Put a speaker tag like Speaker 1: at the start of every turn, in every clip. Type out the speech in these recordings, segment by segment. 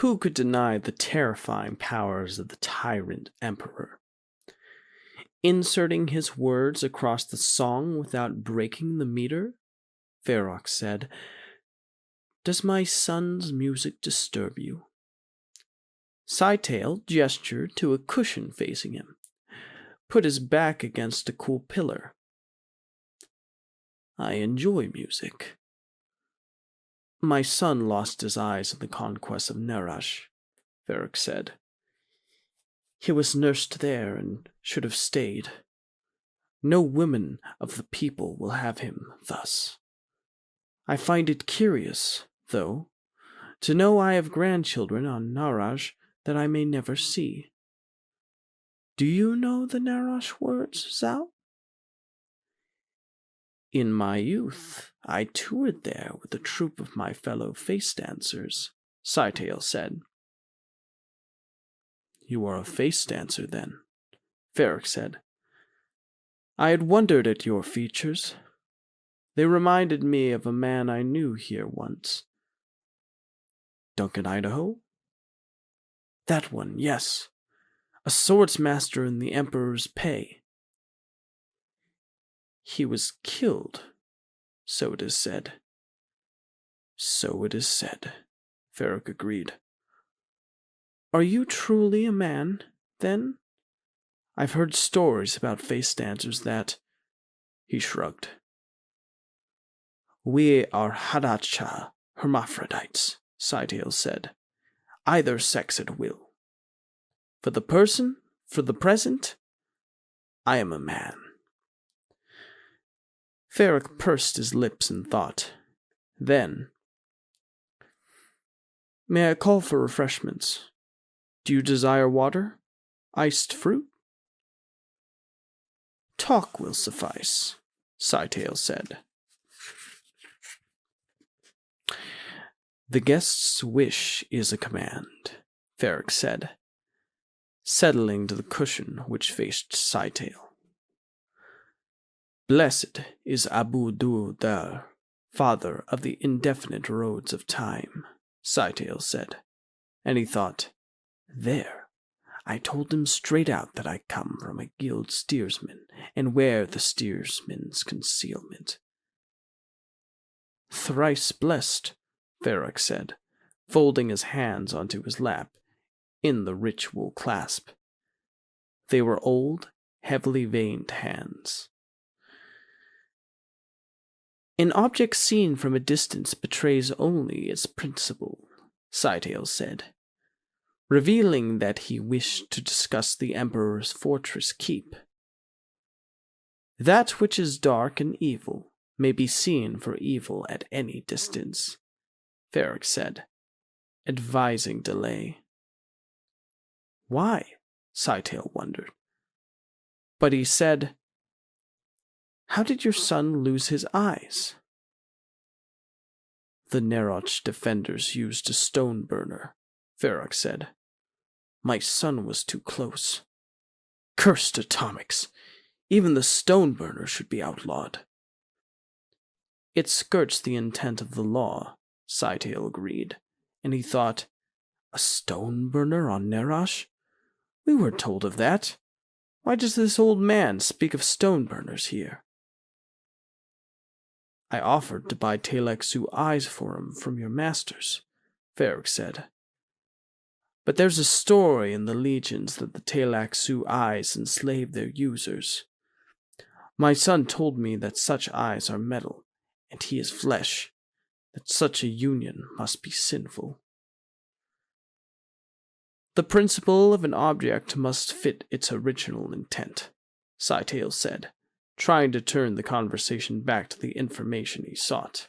Speaker 1: Who could deny the terrifying powers of the tyrant emperor? Inserting his words across the song without breaking the meter, Ferox said, "Does my son's music disturb you?" Cytail gestured to a cushion facing him, put his back against a cool pillar. "I enjoy music." "My son lost his eyes in the conquest of Nerash," Ferox said. "He was nursed there and should have stayed. No woman of the people will have him thus. I find it curious, though, to know I have grandchildren on Narash that I may never see. Do you know the Narash words, Zhao?" "In my youth, I toured there with a troop of my fellow face dancers," Cytail said. "You are a face dancer, then," Ferox said. "I had wondered at your features. They reminded me of a man I knew here once." "Duncan, Idaho?" "That one, yes. A swordsmaster in the Emperor's pay." "He was killed, so it is said." "So it is said," Ferox agreed. "Are you truly a man, then? I've heard stories about face dancers that—" He shrugged. "We are Hadacha hermaphrodites," Cytail said. "Either sex at will. For the present, I am a man." Ferox pursed his lips in thought. Then, "May I call for refreshments? Do you desire water? Iced fruit?" "Talk will suffice," Cytail said. "The guest's wish is a command," Ferox said, settling to the cushion which faced Cytail. "Blessed is Abu Du'dar, father of the indefinite roads of time," Cytail said, and he thought, "There, I told him straight out that I come from a guild steersman and wear the steersman's concealment." "Thrice blessed," Ferox said, folding his hands onto his lap in the ritual clasp. They were old, heavily veined hands. "An object seen from a distance betrays only its principle," Cytail said, revealing that he wished to discuss the Emperor's fortress keep. "That which is dark and evil may be seen for evil at any distance," Ferox said, advising delay. "Why?" Cytail wondered. But he said, "How did your son lose his eyes?" "The Neroch defenders used a stone burner," Ferox said. "My son was too close. Cursed atomics! Even the stone burner should be outlawed." "It skirts the intent of the law," Cytail agreed, and he thought, "A stone burner on Nerash? We weren't told of that. Why does this old man speak of stone burners here?" "I offered to buy Talek-Su eyes for him from your masters," Ferox said. "But there's a story in the legions that the Talek-Su eyes enslave their users. My son told me that such eyes are metal, and he is flesh, that such a union must be sinful." "The principle of an object must fit its original intent," Cytail said, trying to turn the conversation back to the information he sought.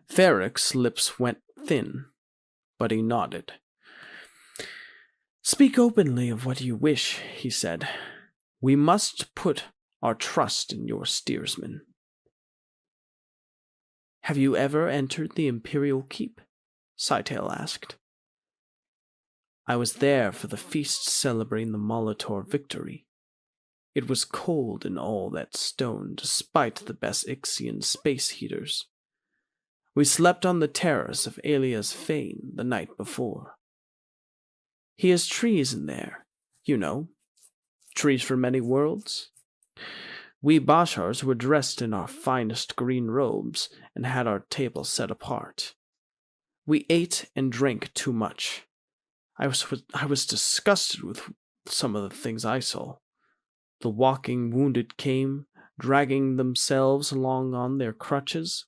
Speaker 1: Ferox's lips went thin, but he nodded. "Speak openly of what you wish," he said. "We must put our trust in your steersman." "Have you ever entered the Imperial Keep?" Cytail asked. "I was there for the feast celebrating the Molitor victory. It was cold in all that stone despite the best Ixian space heaters. We slept on the terrace of Alia's fane the night before. He has trees in there, you know, trees for many worlds. We Bashars were dressed in our finest green robes and had our table set apart. We ate and drank too much. I was disgusted with some of the things I saw. The walking wounded came, dragging themselves along on their crutches.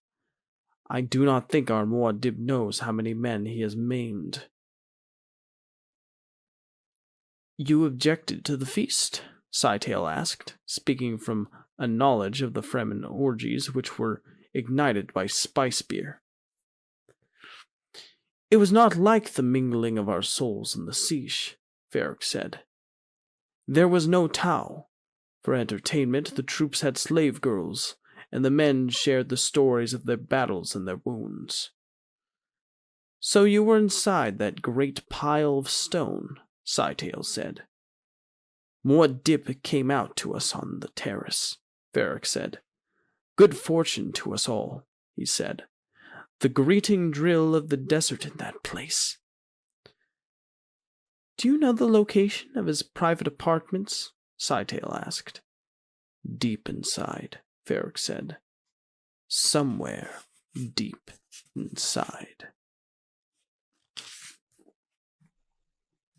Speaker 1: I do not think our Muad'Dib knows how many men he has maimed. You objected to the feast? Scytale asked, speaking from a knowledge of the Fremen orgies which were ignited by spice beer. It was not like the mingling of our souls in the Siege, Varric said. There was no Tau. For entertainment, the troops had slave girls, and the men shared the stories of their battles and their wounds. So you were inside that great pile of stone, Scytale said. Muad'Dib came out to us on the terrace, Varric said. Good fortune to us all, he said. The greeting drill of the desert in that place. Do you know the location of his private apartments? Scytale asked. Deep inside, Varric said. Somewhere deep inside.